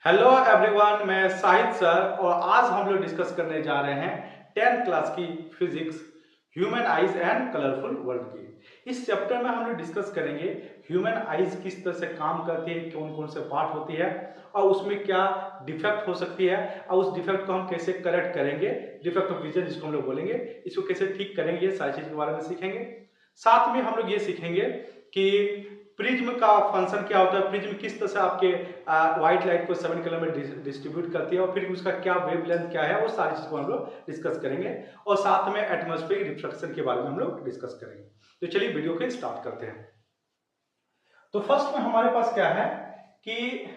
Hello everyone, मैं Shahid sir और आज हम लोग डिस्कस करने जा रहे हैं 10th क्लास की physics human eyes and colourful world की। इस चैप्टर में हम लोग डिस्कस करेंगे ह्यूमन आइज किस तरह से काम करती है, कौन कौन से पार्ट होती है और उसमें क्या डिफेक्ट हो सकती है और उस डिफेक्ट को हम कैसे करेक्ट करेंगे, डिफेक्ट ऑफ विजन जिसको हम लोग बोलेंगे, इसको कैसे ठीक करेंगे, ये सारी चीज के बारे में सीखेंगे। साथ में हम लोग ये सीखेंगे कि प्रिज्म का फंक्शन क्या होता है, प्रिज्म किस तरह से आपके व्हाइट लाइट को 7 कलर में डिस्ट्रीब्यूट करती है और फिर उसका क्या वेवलेंथ क्या है, वो सारी चीज को हम लोग डिस्कस करेंगे और साथ में एटमॉस्फेरिक रिफ्लेक्शन के बारे में हम लोग डिस्कस करेंगे। तो चलिए वीडियो को स्टार्ट करते हैं। तो फर्स्ट में हमारे पास क्या है कि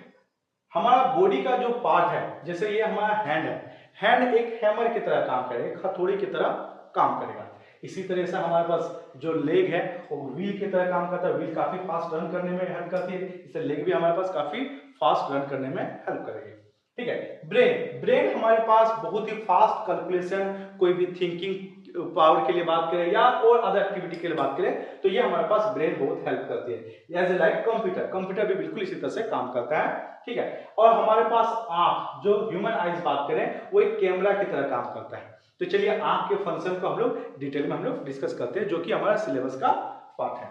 हमारा बॉडी का जो पार्ट है, जैसे ये हमारा हैंड है, हैंड एक हैमर की तरह काम करेगा, एक हथौड़ी की तरह काम करेगा। इसी तरह से हमारे पास जो लेग है वो व्हील की तरह काम करता है, व्हील काफी फास्ट रन करने में हेल्प करती है, इससे लेग भी हमारे पास काफी फास्ट रन करने में हेल्प करेगी। ठीक है। ब्रेन, ब्रेन हमारे पास बहुत ही फास्ट कैलकुलेशन, कोई भी थिंकिंग पावर के लिए बात करें या और अदर एक्टिविटी के लिए बात करें तो ये हमारे पास ब्रेन बहुत हेल्प करती है। As a like computer, computer भी बिल्कुल इसी तरह से काम करता है। ठीक है। और हमारे पास आंख, जो ह्यूमन आइज बात करें, वो एक कैमरा की तरह काम करता है। तो चलिए आंख के फंक्शन को हम लोग डिटेल में हम लोग डिस्कस करते हैं, जो कि हमारा सिलेबस का पार्ट है।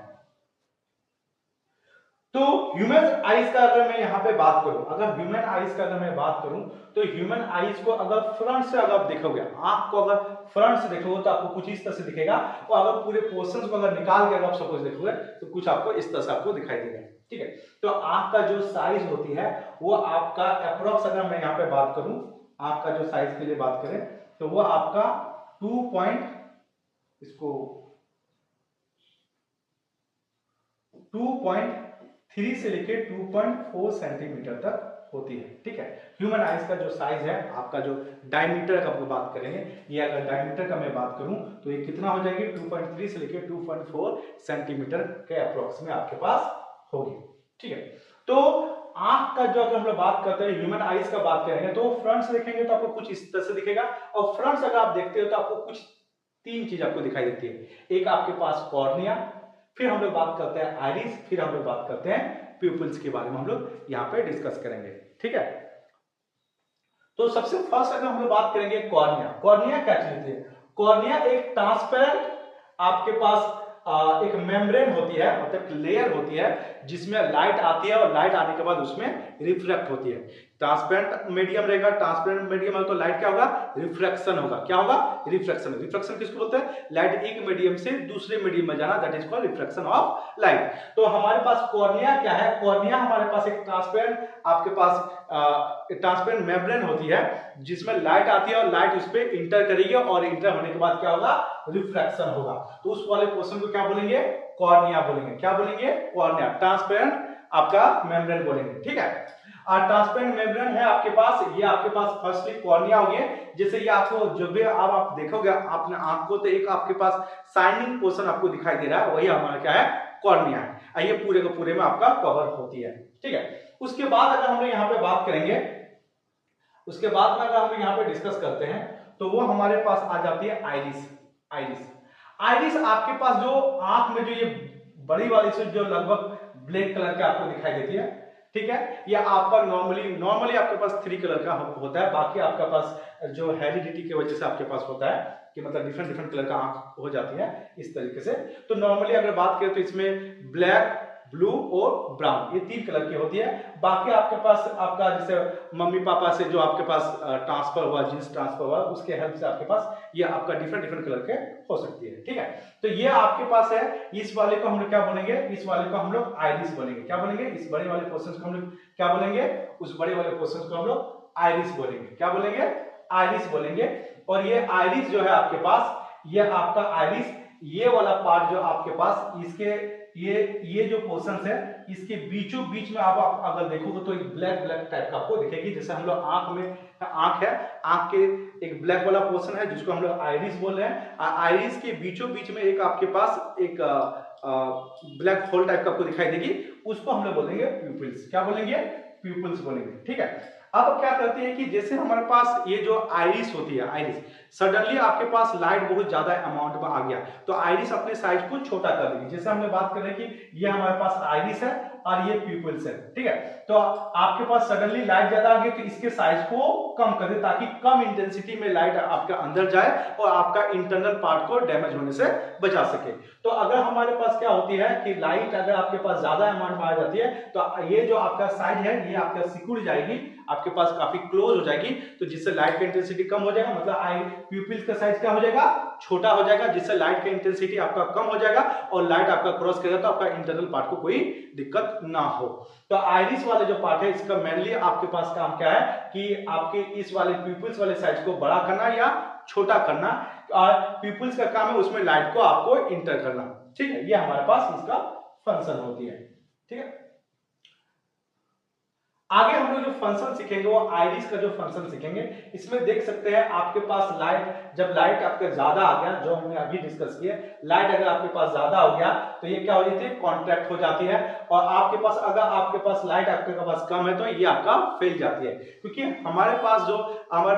तो ह्यूमन आइज का अगर मैं यहाँ पे बात करूं, अगर ह्यूमन आइज का अगर मैं बात करूं तो ह्यूमन आइज को अगर फ्रंट से अगर देखोगे, आंख को अगर फ्रंट से देखोगे तो आपको कुछ इस तरह से दिखेगा, और अगर पूरे पोर्शन को अगर निकाल के अगर आप सपोज देखोगे तो कुछ आपको इस तरह से आपको दिखाई देगा। ठीक है। तो आंख का जो साइज होती है वो आपका अप्रोक्स, अगर मैं यहाँ पे बात करूं आंख का जो साइज के लिए बात करें तो वो आपका 2.3 से लेके 2.4 सेंटीमीटर तक होती है। ठीक है। ह्यूमन आइज का जो साइज है, आपका जो डायमीटर का बात करेंगे, ये अगर डायमीटर का मैं बात करूं तो ये कितना हो जाएगी, 2.3 से लेके 2.4 सेंटीमीटर के अप्रोक्स में आपके पास होगी। ठीक है। तो आंख का जो अगर हम लोग बात करते हैं, ह्यूमन आइज का बात करेंगे तो फ्रंट से देखेंगे तो आपको कुछ इस तरह से दिखेगा, और फ्रंट से अगर आप देखते हो तो आपको कुछ तीन चीज आपको दिखाई देती है। एक आपके पास कॉर्निया, फिर हम लोग बात करते हैं आइरिस, फिर हम लोग बात करते हैं प्यूपिल्स के बारे में हम लोग यहाँ पे डिस्कस करेंगे। ठीक है। तो सबसे फर्स्ट अगर हम लोग बात करेंगे कॉर्निया, कॉर्निया क्या चीज होती है? कॉर्निया एक ट्रांसपेरेंट आपके पास एक मेम्ब्रेन होती है, मतलब लेयर होती है जिसमें लाइट आती है और लाइट आने के बाद उसमें रिफ्लेक्ट होती है। ट्रांसपेरेंट मीडियम रहेगा, ट्रांसपेरेंट मीडियम तो लाइट क्या होगा, रिफ्लेक्शन होगा। क्या होगा? रिफ्लेक्शन। रिफ्लेक्शन किसको बोलते हैं? लाइट एक मीडियम से दूसरे मीडियम में जाना, that is called reflection of light. तो हमारे पास कॉर्निया क्या है? कॉर्निया हमारे पास एक ट्रांसपेरेंट आपके पास ट्रांसपेरेंट मेम्ब्रेन होती है जिसमें लाइट आती है और लाइट उस पर इंटर करेगी और इंटर होने के बाद क्या होगा, रिफ्लेक्शन होगा। तो उस वाले पोर्शन को क्या बोलेंगे? कॉर्निया बोलेंगे। क्या बोलेंगे? कॉर्निया, ट्रांसपेरेंट आपका मेम्ब्रेन बोलेंगे। ठीक है। ट्रांसपेरेंट मेम्ब्रेन है आपके पास, ये आपके पास फर्स्टली कॉर्निया हो गया। जैसे ये आपको जब भी आप देखोगे अपने आंख को तो एक आपके पास शाइनिंग पोर्शन आपको दिखाई दे रहा है, वही हमारा क्या है, कॉर्निया है। ये पूरे के पूरे में आपका कवर होती है। ठीक है। उसके बाद अगर हम लोग यहाँ पे बात करेंगे, उसके बाद में अगर हम यहाँ पे डिस्कस करते हैं तो वो हमारे पास आ जाती है आइरिस। आइरिस, आइरिस आपके पास जो आंख में जो ये बड़ी वाली से जो लगभग ब्लैक कलर का आपको दिखाई देती है, ठीक है, या आपका नॉर्मली आपके पास 3 कलर का होता है। बाकी आपके पास जो हेरिडिटी की वजह से आपके पास होता है कि मतलब डिफरेंट डिफरेंट कलर का आंख हो जाती है इस तरीके से। तो नॉर्मली अगर बात करें तो इसमें ब्लैक, ब्लू और ब्राउन, ये 3 कलर की होती है। बाकी आपके पास आपका जैसे मम्मी पापा से जो आपके पास ट्रांसफर हुआ, जीन्स ट्रांसफर हुआ, उसके हेल्प से आपके पास ये आपका डिफरेंट डिफरेंट कलर के हो सकती है। ठीक है। तो ये आपके पास है। इस वाले को हम लोग क्या बोलेंगे? इस वाले को हम लोग आइरिस बोलेंगे। क्या बोलेंगे? इस बड़े वाले पोर्शन को हम लोग क्या बोलेंगे? उस बड़े वाले पोर्शन को हम लोग आइरिस बोलेंगे। क्या बोलेंगे? आइरिस बोलेंगे। और ये आइरिस जो है आपके पास, ये आपका आइरिस, ये वाला पार्ट जो आपके पास, इसके ये जो पोर्शंस है, इसके बीचों बीच में आप अगर देखोगे तो एक ब्लैक ब्लैक टाइप का आपको दिखेगी। जैसे हम लोग आंख में, आंख है, आंख के एक ब्लैक वाला पोर्शन है जिसको हम लोग आइरिस बोल रहे हैं। आइरिस के बीचों बीच में एक आपके पास एक ब्लैक होल टाइप का आपको दिखाई देगी, उसको हम लोग बोलेंगे प्यूपिल्स। क्या बोलेंगे? प्यूपिल्स बोलेंगे। ठीक है। अब क्या करते हैं कि जैसे हमारे पास ये जो आइरिस होती है, आइरिस सडनली आपके पास लाइट बहुत ज्यादा अमाउंट में आ गया तो आइरिस अपने साइज को छोटा कर देगी। जैसे हमने बात कर रहे हैं कि ये हमारे पास आइरिस है और ये प्यूपिल्स है, ठीक है। तो आपके पास सडनली लाइट ज्यादा आ गई तो इसके साइज को कम कर दे ताकि कम इंटेंसिटी में लाइट आपका अंदर जाए और आपका इंटरनल पार्ट को डैमेज होने से बचा सके। तो अगर हमारे पास क्या होती है कि लाइट अगर आपके पास ज्यादा अमाउंट में आ जाती है तो ये जो आपका साइज है ये आपका सिकुड़ जाएगी, आपके पास काफी क्लोज हो जाएगी, तो जिससे लाइट का इंटेंसिटी कम हो जाएगा, मतलब आई प्यूपिल्स का साइज क्या हो जाएगा, छोटा हो जाएगा, जिससे लाइट का इंटेंसिटी आपका कम हो जाएगा और लाइट आपका क्रॉस करेगा तो आपका इंटरनल पार्ट को कोई दिक्कत ना हो। तो आइरिस वाले जो पार्ट है इसका मेनली आपके पास काम क्या है कि आपके इस वाले प्यूपिल्स वाले साइज को बड़ा करना या छोटा करना, और प्यूपिल्स का काम है उसमें लाइट को आपको इंटर करना, ठीक है। ये हमारे पास इसका फंक्शन होती है, ठीक है। आगे हम लोग जो फंक्शन सीखेंगे वो आइरिस का जो फंक्शन सीखेंगे। इसमें देख सकते हैं आपके पास लाइट, जब लाइट आपके ज्यादा आ गया, जो हमने अभी डिस्कस किया, लाइट अगर आपके पास ज्यादा हो गया तो ये क्या हो जाती है, कॉन्ट्रैक्ट हो जाती है, और आपके पास अगर आपके पास लाइट आपके पास कम है तो ये आपका फैल जाती है, क्योंकि हमारे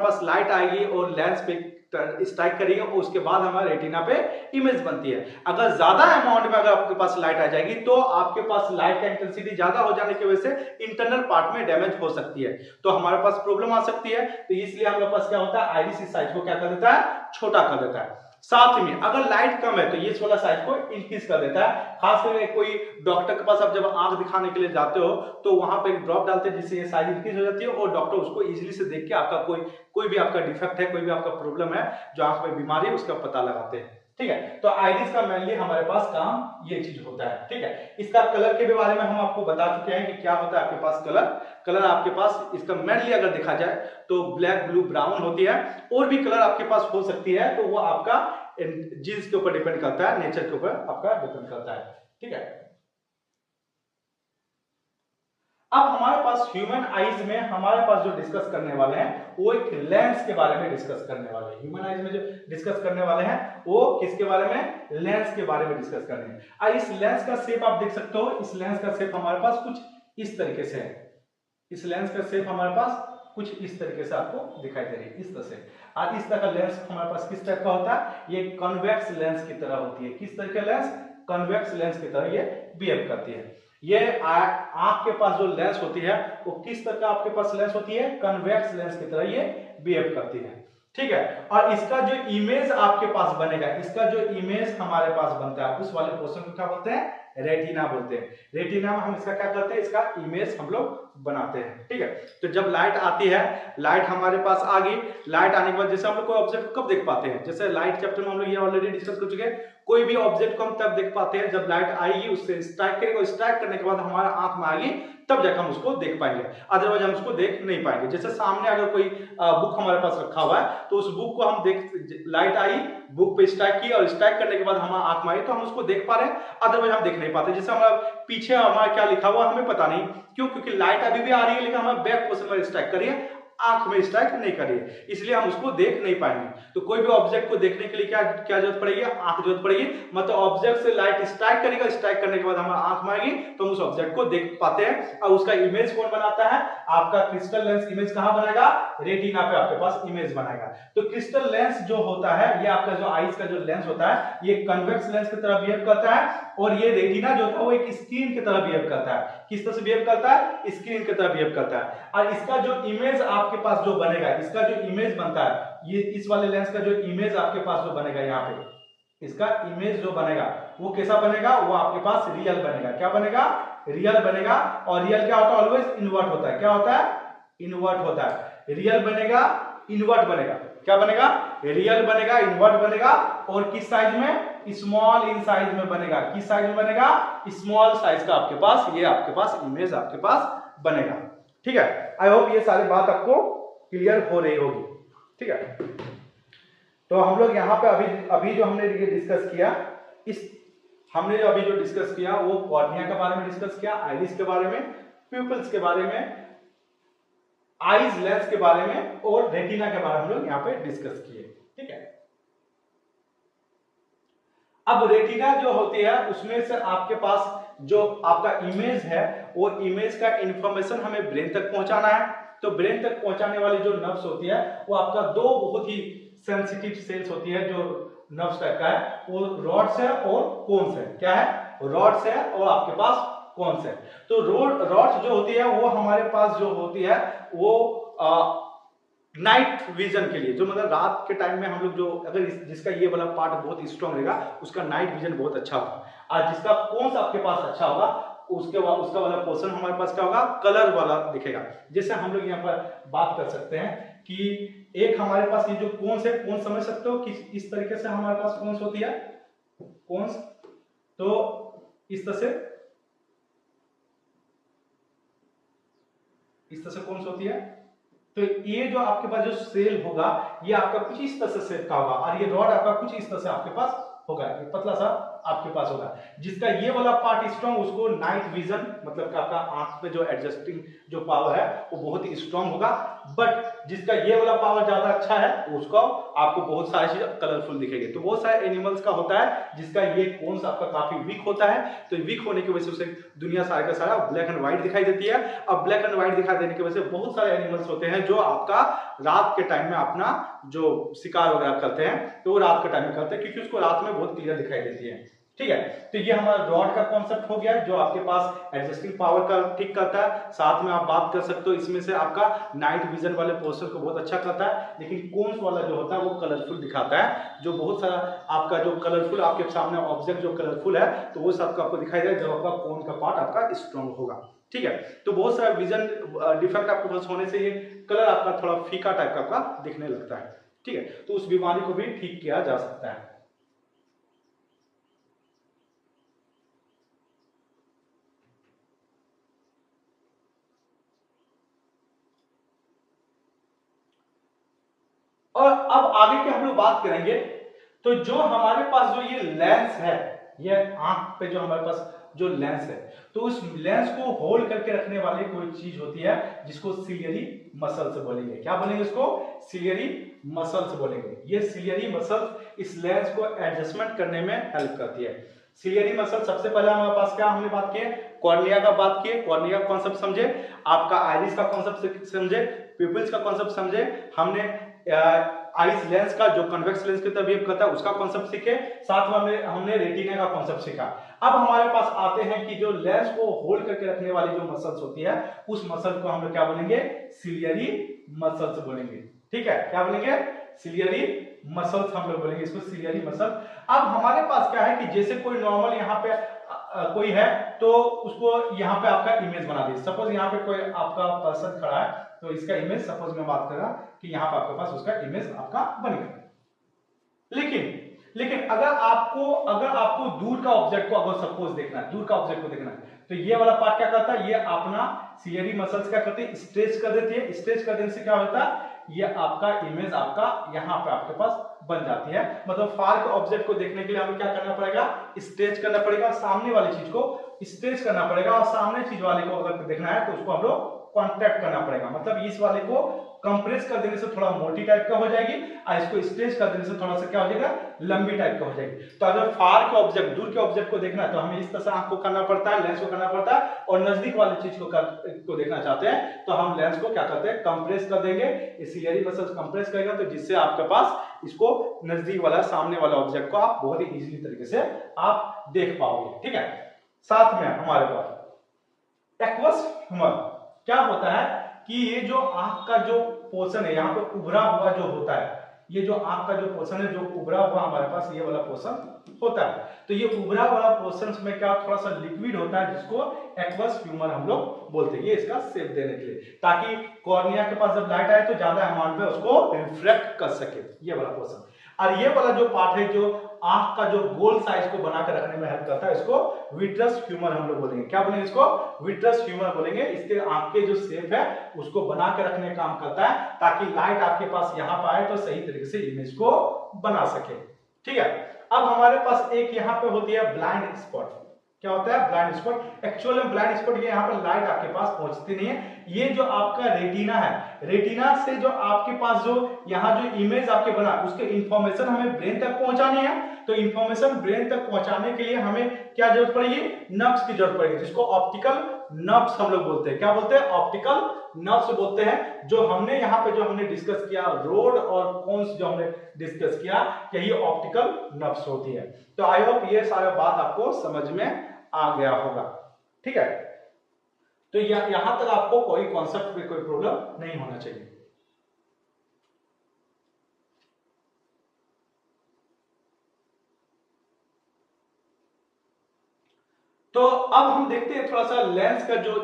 पास लाइट आएगी और लेंस पे स्ट्राइक करेगी और उसके बाद हमारे रेटिना पे इमेज बनती है। अगर ज्यादा अमाउंट में अगर आपके पास लाइट आ जाएगी तो आपके पास लाइट का इंटेंसिटी ज्यादा हो जाने की वजह से इंटरनल पार्ट में डैमेज हो सकती है, तो हमारे पास प्रॉब्लम आ सकती है। तो इसलिए हमारे पास क्या होता है, आइरिस इस साइज को क्या कर देता है, छोटा कर देता है। साथ में अगर लाइट कम है तो ये वाला साइज को इंक्रीज कर देता है। खास करके कोई डॉक्टर के पास आप जब आंख दिखाने के लिए जाते हो तो वहां पे एक ड्रॉप डालते हैं जिससे ये साइज इंक्रीज हो जाती है और डॉक्टर उसको इजीली से देख के आपका कोई भी आपका डिफेक्ट है, कोई भी आपका प्रॉब्लम है, जो आंख में बीमारी है, उसका पता लगाते हैं, ठीक है। तो आइरिस का मेनली हमारे पास काम ये चीज होता है, ठीक है। इसका कलर के बारे में हम आपको बता चुके हैं कि क्या होता है आपके पास कलर आपके पास इसका मेनली अगर देखा जाए तो ब्लैक, ब्लू, ब्राउन होती है, और भी कलर आपके पास हो सकती है, तो वो आपका जीन्स के ऊपर डिपेंड करता है, नेचर के ऊपर आपका डिपेंड करता है, ठीक है। अब हमारे पास ह्यूमन आईज में हमारे पास जो डिस्कस करने वाले हैं वो एक लेंस के बारे में डिस्कस करने वाले हैं। ह्यूमन आईज में जो डिस्कस करने वाले हैं वो किसके बारे में, लेंस के बारे में डिस्कस करने हैं। और इस लेंस का शेप आप देख सकते हो, इस लेंस का शेप हमारे पास कुछ इस तरीके से है। इस लेंस का शेप हमारे पास कुछ इस तरीके से आपको दिखाई दे रही है, इस तरह से। और इस तरह का लेंस हमारे पास किस टाइप का होता है, ये कन्वेक्स लेंस की तरह होती है। किस तरह का लेंस, कन्वेक्स लेंस की तरह ये बिहेव करती है। ये आंख के पास जो लेंस होती है वो किस तरह का आपके पास लेंस होती है, कन्वेक्स लेंस की तरह ये बिहेव करती है, ठीक है। और इसका जो इमेज आपके पास बनेगा, इसका जो इमेज हमारे पास बनता है उस वाले पोर्शन को क्या बोलते हैं, रेटिना बोलते हैं। रेटिना में हम इसका क्या करते हैं, इसका इमेज हम लोग बनाते हैं, ठीक है। तो जब लाइट आती है, लाइट हमारे पास आ गई, लाइट आने के बाद जैसे हम लोग कोई ऑब्जेक्ट कब देख पाते हैं, जैसे लाइट चैप्टर में हम लोग ये ऑलरेडी डिस्कस कर चुके हैं, कोई भी ऑब्जेक्ट को हम तब देख पाते हैं जब लाइट आएगी, उससे स्ट्राइक करेगा, स्ट्राइक करने के बाद हमारा आंख में आएगी, तब जाकर हम उसको देख पाएंगे, अदरवाइज हम उसको देख नहीं पाएंगे। जैसे सामने अगर कोई बुक हमारे पास रखा हुआ है तो उस बुक को हम लाइट आई, बुक पे स्ट्राइक की और स्ट्राइक करने के बाद हमारा आंख में आई तो हम उसको देख पा रहे हैं, अदरवाइज हम देख नहीं पाते। जैसे हमारा पीछे हमारा क्या लिखा हुआ हमें पता नहीं, क्यों, क्योंकि लाइट अभी भी आ रही है लेकिन हमारे बैक पोर्शन में स्ट्राइक करिए, आंख में स्ट्राइक नहीं करिए, इसलिए हम उसको देख नहीं पाएंगे। तो कोई भी ऑब्जेक्ट को देखने के लिए क्या जरूरत पड़ेगी, आंख जरूरत पड़ेगी। मतलब ऑब्जेक्ट से लाइट स्ट्राइक करेगा, स्ट्राइक करने के बाद हमारा आंख में आएगी तो हम उस ऑब्जेक्ट को देख पाते हैं। और उसका इमेज कौन बनाता है, आपका क्रिस्टल लेंस इमेज कहां बनाएगा, रेटिना पे आपके पास इमेज बनाएगा। तो क्रिस्टल लेंस जो होता है, ये आपका जो आईज का जो लेंस होता है, ये कन्वेक्स लेंस की तरह बिहेव करता है, और ये रेटिना जो होता है वो एक स्क्रीन की तरह बिहेव करता है। किस तरह से बिहेव करता है, स्क्रीन की तरह बिहेव करता है। और इसका जो इमेज आपके पास जो बनेगा, इसका जो इमेज बनता है, ये इस वाले लेंस का जो इमेज आपके पास जो बनेगा, यहाँ पे इसका इमेज जो बनेगा वो कैसा बनेगा, वो आपके पास रियल बनेगा। क्या बनेगा, रियल बनेगा। और रियल क्या होता है, ऑलवेज इनवर्ट होता है। क्या होता है, इनवर्ट होता है। रियल बनेगा, इनवर्ट बनेगा। क्या बनेगा, रियल बनेगा, इनवर्ट बनेगा। और किस साइज में, स्मॉल इन साइज में बनेगा। किस साइज में बनेगा, स्मॉल साइज का आपके पास, ये आपके पास इमेज आपके पास बनेगा, ठीक है। आई होप ये सारी बात आपको क्लियर हो रही होगी, ठीक है। तो हम लोग यहाँ पे अभी जो हमने डिस्कस किया, हमने जो अभी जो डिस्कस किया वो कॉर्निया के बारे में डिस्कस किया, आइरिस के बारे में, प्यूपिल्स के बारे में, आईज लेंस के बारे में और रेटिना के बारे में हम लोग यहाँ पे डिस्कस किए, ठीक है। अब रेटिना जो होती है उसमें से आपके पास जो आपका इमेज है वो इमेज का इंफॉर्मेशन हमें ब्रेन तक पहुंचाना है। तो ब्रेन तक पहुंचाने वाली जो नर्व्स होती है वो आपका दो बहुत ही सेंसिटिव सेल्स होती है, जो नर्व्स टाइप का है, वो रॉड्स है और कोन्स है। क्या है, रॉड्स है और आपके पास कौन से। तो रॉड्स जो होती है वो हमारे पास जो होती है वो नाइट विजन के लिए, जो मतलब रात के टाइम में हम लोग जो अगर जिसका ये वाला पार्ट बहुत स्ट्रांग रहेगा उसका नाइट विजन बहुत अच्छा होगा, और जिसका कौन सा आपके पास अच्छा होगा उसके बाद उसका वाला पोर्शन हमारे पास क्या होगा, कलर वाला दिखेगा। जैसे हम लोग यहाँ पर बात कर सकते हैं कि एक हमारे पास ये जो कोन्स है, कोन्स समझ सकते हो कि इस तरीके से हमारे पास कोन्स होती है, कोन्स, तो इस तरह से कोन्स होती है। तो ये जो आपके पास जो सेल होगा ये आपका कुछ इस तरह से शेप का होगा, और ये रॉड आपका कुछ इस तरह से आपके पास होगा, ये पतला सा आपके पास होगा। जिसका ये वाला पार्ट स्ट्रॉन्ग, उसको नाइट विजन मतलब कि आपका आंख पे जो एडजस्टिंग जो पावर है वो बहुत ही स्ट्रॉन्ग होगा। बट जिसका ये वाला पावर ज्यादा अच्छा है उसको आपको बहुत सारी चीजें कलरफुल दिखेगी। तो बहुत सारे एनिमल्स का होता है जिसका ये कोन्स आपका काफी वीक होता है, तो वीक होने की वजह से उसे दुनिया सारा का सारा ब्लैक एंड व्हाइट दिखाई देती है। अब ब्लैक एंड व्हाइट दिखाई देने की वजह से बहुत सारे एनिमल्स होते हैं जो आपका रात के टाइम में अपना जो शिकार वगैरह करते हैं तो वो रात के टाइम में करते हैं, क्योंकि उसको रात में बहुत क्लियर दिखाई देती है। ठीक है, तो ये हमारा रॉड का कॉन्सेप्ट हो गया जो आपके पास एडजस्टिंग पावर का ठीक करता है। साथ में आप बात कर सकते हो इसमें से आपका नाइट विजन वाले पोर्शन को बहुत अच्छा करता है। लेकिन कोन्स वाला जो होता है वो कलरफुल दिखाता है, जो बहुत सारा आपका जो कलरफुल आपके सामने ऑब्जेक्ट जो कलरफुल है तो वो सब आपको दिखाई देगा जब आपका कोन का पार्ट आपका स्ट्रॉन्ग होगा। ठीक है, तो बहुत सारा विजन डिफेक्ट आपके पास होने से ये कलर आपका थोड़ा फीका टाइप का आपका दिखने लगता है। ठीक है, तो उस बीमारी को भी ठीक किया जा सकता है। और अब आगे की हम लोग बात करेंगे, तो जो हमारे पास जो ये लेंस है, ये आंख पे जो हमारे पास जो लेंस है, तो उस लेंस को होल्ड करके रखने वाली कोई चीज होती है जिसको सिलियरी मसल्स बोलेंगे। क्या बोलेंगे इसको? सिलियरी मसल्स बोलेंगे। ये सिलियरी मसल्स इस लेंस को एडजस्टमेंट करने में हेल्प करती है। सिलियरी मसल सबसे पहले हमारे पास क्या हमने बात की, कॉर्निया का बात की, कॉर्निया का कॉन्सेप्ट समझे, आपका आइरिस का कॉन्सेप्ट समझे, पिपल्स का कॉन्सेप्ट समझे, हमने आइस लेंस का जो कन्वेक्स लेंस की तरह बिहेव करता है उसका कॉन्सेप्ट सीखे, साथ में हमने रेटिना का कॉन्सेप्ट सीखा। अब हमारे पास आते हैं कि जो लेंस को होल्ड करके रखने वाली जो मसल्स होती है उस मसल को हम लोग क्या बोलेंगे? सिलियरी मसल्स बोलेंगे। ठीक है, क्या बोलेंगे? सिलियरी मसल्स हम लोग बोलेंगे इसको, सिलियरी मसल। अब हमारे पास क्या है कि जैसे कोई नॉर्मल यहाँ पे कोई है तो उसको यहाँ पे आपका इमेज बना दीजिए। सपोज यहाँ पे कोई आपका पर्सन खड़ा है तो इसका इमेज सपोज मैं बात कर रहा कि यहाँ पे आपके पास उसका इमेज आपका बनेगा। लेकिन अगर आपको दूर का ऑब्जेक्ट को अगर सपोज देखना है, दूर का ऑब्जेक्ट को देखना है, तो ये वाला पार्ट क्या करता है, ये अपना सिलियरी मसल्स क्या करती है, स्ट्रेच कर देती है। स्ट्रेच कर देने से क्या होता है, ये आपका इमेज आपका यहाँ पे आपके पास बन जाती है। मतलब फार के ऑब्जेक्ट को देखने के लिए हमें क्या करना पड़ेगा? स्ट्रेच करना पड़ेगा, सामने वाली चीज को स्ट्रेच करना पड़ेगा, और सामने चीज वाले को अगर देखना है तो उसको हम लोग कॉन्ट्रैक्ट करना पड़ेगा। मतलब इस वाले को कंप्रेस कर देने से थोड़ा मोटी टाइप का हो जाएगी, और इसको स्ट्रेच कर देने से थोड़ा सा क्या हो जाएगा, लंबी टाइप का हो जाएगी। तो अगर फार के ऑब्जेक्ट, दूर के ऑब्जेक्ट को देखना है तो हमें इस तरह से आंख को करना पड़ता है, लेंस को करना पड़ता है, और नजदीक वाली चीज को देखना चाहते हैं तो हम लेंस को क्या करते हैं, कंप्रेस कर देंगे। सिलियरी मसल्स कंप्रेस करेगा तो जिससे आपके पास इसको नजदीक वाला, सामने वाला ऑब्जेक्ट को आप बहुत ही इजीली तरीके से आप देख पाओगे। ठीक है, साथ में हमारे पास एक्वस ह्यूमर क्या होता है कि ये जो आंख का जो पोर्शन है यहाँ पे उभरा हुआ जो होता है, ये जो आंख का जो पोर्शन है जो उभरा हुआ हमारे पास ये वाला पोर्शन होता है, तो ये उभरा वाला पोर्शन में क्या थोड़ा सा लिक्विड होता है जिसको एक्वस ह्यूमर हम लोग बोलते हैं। ये इसका शेप देने के लिए, ताकि कॉर्निया के पास जब लाइट आए तो ज्यादा अमाउंट में उसको रिफ्लेक्ट कर सके, ये वाला पोर्शन। और ये वाला जो पार्ट है जो आंख का जो गोल साइज को बनाकर रखने में हेल्प करता है, इसको विट्रस ह्यूमर हम लोग बोलेंगे। क्या बोलेंगे इसको? विट्रस ह्यूमर बोलेंगे। इसके आंख के जो शेप है उसको बना के रखने का काम करता है, ताकि लाइट आपके पास यहाँ पे आए तो सही तरीके से इमेज को बना सके। ठीक है, अब हमारे पास एक यहाँ पे होती है ब्लाइंड स्पॉट। क्या होता है? Blind spot. एक्चुअल में ब्लाइंड स्पॉट ये यहाँ पर लाइट आपके पास पहुंचती नहीं है। ये जो आपका रेटिना है, रेटिना से जो आपके पास जो यहाँ जो इमेज आपके बना उसके इंफॉर्मेशन हमें ब्रेन तक पहुंचानी है। तो इंफॉर्मेशन ब्रेन तक पहुंचाने के लिए हमें क्या जरूरत पड़ेगी? नर्व्स की जरूरत पड़ेगी, जिसको ऑप्टिकल नर्व्स हम लोग बोलते हैं। क्या बोलते हैं? ऑप्टिकल नर्व्स बोलते हैं। जो हमने यहाँ पे जो हमने डिस्कस किया, रोड और कोन्स जो हमने डिस्कस किया, यही ऑप्टिकल नर्व्स होती है। तो आई होप ये सारा बात आपको समझ में आ गया होगा। ठीक है, तो यहां तक आपको कोई कॉन्सेप्ट में कोई प्रॉब्लम नहीं होना चाहिए। तो अब हम देखते हैं थोड़ा सा लेंस का जो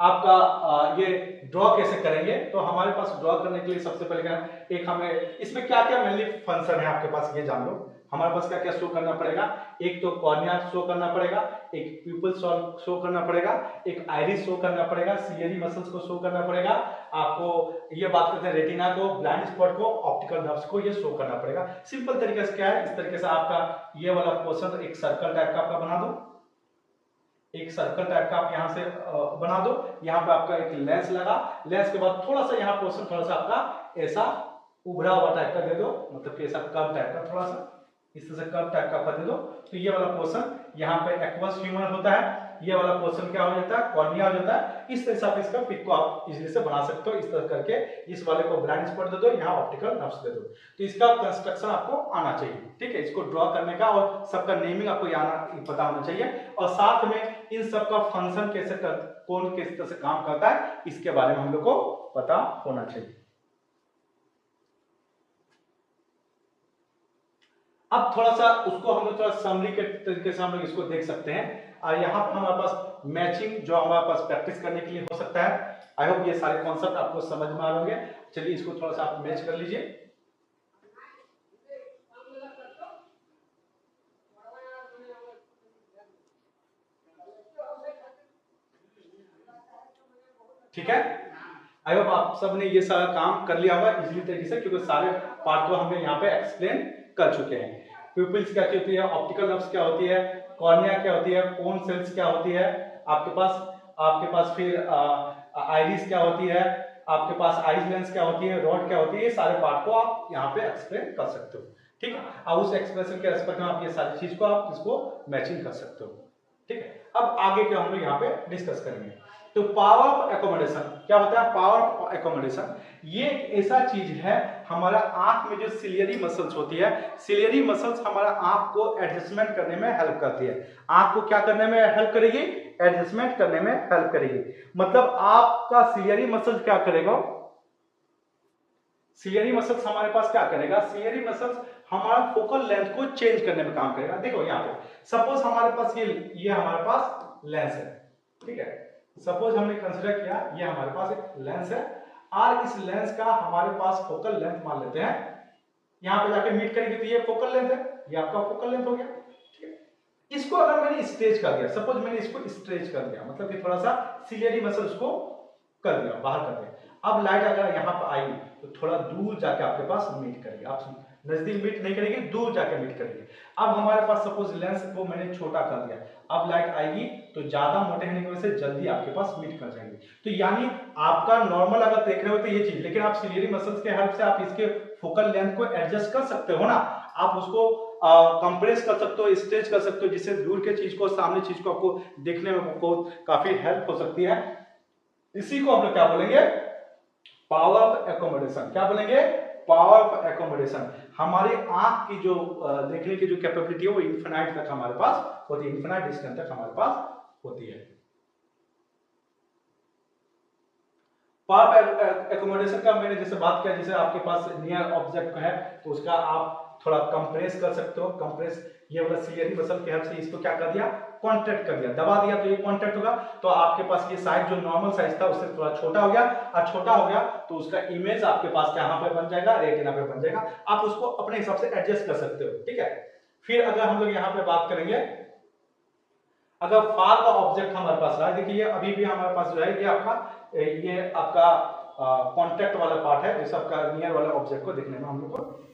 आपका ये ड्रॉ कैसे करेंगे। तो हमारे पास ड्रॉ करने के लिए सबसे पहले क्या, एक हमें इसमें क्या क्या मेनली फंक्शन है आपके पास ये जान लो। हमारे पास क्या क्या शो करना पड़ेगा, एक तो कॉर्निया शो करना पड़ेगा, एक प्यूपिल शो करना पड़ेगा, एक आइरिस शो करना पड़ेगा, सिलियरी मसल्स को शो करना पड़ेगा, आपको ये बात करते हैं रेटिना को, ब्लाइंड स्पॉट को, ऑप्टिकल नर्व्स को ये शो करना पड़ेगा। सिंपल तरीके से क्या है, इस तरीके से आपका ये वाला पोर्शन एक सर्कल टाइप का आपका बना दो, एक सर्कल टाइप का आप यहां से बना दो, यहां पे आपका एक लेंस लगा, लेंस के बाद थोड़ा सा यहां पोर्शन थोड़ा सा आपका ऐसा उभरा हुआ टाइप का दे दो, मतलब कि ऐसा कर्व टाइप का थोड़ा सा इस तरह से कर्व टाइप का दे दो। तो ये वाला पोर्शन यहाँ पे एक्वस ह्यूमर होता है, ये वाला पोर्शन क्या हो जाता है, कॉर्निया हो जाता है। इस तरह से आप इसका पिक को आप इजीली से बना सकते हो, इस तरह करके इस वाले को ब्लाइंड स्पॉट दे दो, यहाँ ऑप्टिकल नर्व्स दे दो। तो इसका कंस्ट्रक्शन आपको आना चाहिए, ठीक है, इसको ड्रॉ करने का और सबका नेमिंग आपको पता होना चाहिए, और साथ में इन सबका फंक्शन कैसे कौन किस तरह से काम करता है इसके बारे में हम लोग को पता होना चाहिए। अब थोड़ा सा उसको हम लोग थोड़ा समरी के तरीके से हम लोग इसको देख सकते हैं। यहाँ पर हमारे पास मैचिंग जो हमारे पास प्रैक्टिस करने के लिए हो सकता है। आई होप ये सारे कॉन्सेप्ट आपको समझ में आ रहे होंगे। चलिए इसको थोड़ा सा आप मैच कर लीजिए। ठीक है, आई होप आप सबने ये सारा काम कर लिया होगा इजीली तरीके से, क्योंकि सारे पार्ट को हमने यहाँ पे एक्सप्लेन कर चुके हैं। प्यूपिल्स क्या होती है, ऑप्टिकल नर्व्स क्या होती है, कॉर्निया क्या होती है, कोन सेल्स क्या होती है, आपके पास फिर आइरिस क्या होती है, आपके पास आइज लेंस क्या होती है, रॉड क्या होती है, ये सारे पार्ट को आप यहाँ पे एक्सप्लेन कर सकते हो। ठीक है, अब उस एक्सप्रेशन के रेस्पेक्ट में आप ये सारी चीज को आप इसको मैचिंग कर सकते हो। ठीक है, अब आगे क्या हम लोग यहाँ पे डिस्कस करेंगे। तो पावर ऑफ एकोमोडेशन क्या होता है, पावर ऑफ एकोमोडेशन ये एक ऐसा चीज है, हमारा आंख में जो सिलियरी मसल्स होती है, सिलियरी मसल्स हमारा आंख को एडजस्टमेंट करने में हेल्प करती है। आंख को क्या करने में हेल्प करेगी, एडजस्टमेंट करने में हेल्प करेगी। मतलब आपका सिलियरी मसल्स क्या करेगा, सिलियरी मसल्स हमारे पास क्या करेगा, सिलियरी मसल्स हमारा फोकल लेंथ को चेंज करने में काम करेगा। देखो यहाँ पे सपोज हमारे पास ये हमारे पास लेंस है, ठीक है, सपोज हमने कंसीडर किया ये हमारे पास एक लेंस है, और इस लेंस का हमारे पास फोकल लेंथ मान लेते हैं, यहां पे जाके मीट करेंगे तो ये फोकल लेंथ है, ये आपका फोकल लेंथ हो गया। ठीक है, इसको अगर मैंने स्ट्रेच कर दिया, सपोज मैंने इसको स्ट्रेच कर दिया, मतलब कि थोड़ा सा सिलियरी मसल्स को कर दिया, बाहर कर दिया। अब लाइट अगर यहाँ पर आई तो थोड़ा दूर जाके आपके पास मीट करेगी, आप नजदीक मीट नहीं करेगी, दूर जाके मीट करेगी। अब हमारे पास सपोज लेंस को मैंने छोटा कर दिया, अब लाइट आएगी तो ज्यादा मोटे होने की वजह से जल्दी आपके पास मीट कर जाएंगे। तो यानी आपका नॉर्मल अगर देख रहे हो तो ये चीज, लेकिन आप सिलियरी मसल्स के हेल्प से आप इसके फोकल लेंथ को एडजस्ट कर सकते हो ना, आप उसको कंप्रेस कर सकते हो, स्ट्रेच कर सकते हो, जिससे दूर के चीज को, सामने चीज को आपको देखने में आपको काफी हेल्प हो सकती है। इसी को हम लोग क्या बोलेंगे, पावर ऑफ एकोमोडेशन। क्या बोलेंगे, पावर ऑफ एकोमोडेशन। हमारी आंख की जो देखने की जो कैपेबिलिटी है वो इन्फिनाइट तक हमारे पास होती है, इन्फिनाइट डिस्टेंस तक हमारे पास होती है। पावर ऑफ एकोमोडेशन का मैंने जैसे बात किया, जैसे आपके पास नियर ऑब्जेक्ट है तो उसका आप थोड़ा कंप्रेस कर सकते हो, कंप्रेस ये वाला सिलियरी मसल के हेल्प से इसको क्या कर दिया, कॉन्ट्रैक्ट कर दिया, दबा दिया तो ये कॉन्ट्रैक्ट होगा, तो आपके पास ये साइज जो नॉर्मल साइज था उससे थोड़ा छोटा हो गया, और छोटा हो गया तो उसका इमेज आपके पास यहाँ पे बन जाएगा, रेटिना पे बन जाएगा, आप उसको अपने हिसाब से एडजस्ट कर सकते हो। ठीक है, फिर अगर हम लोग यहाँ पे बात करेंगे, अगर फार का ऑब्जेक्ट हमारे पास रहा, देखिए अभी भी हमारे पास जो है ये आपका कॉन्टैक्ट वाला पार्ट है, जिस आपका नियर वाले ऑब्जेक्ट को देखने में हम लोग को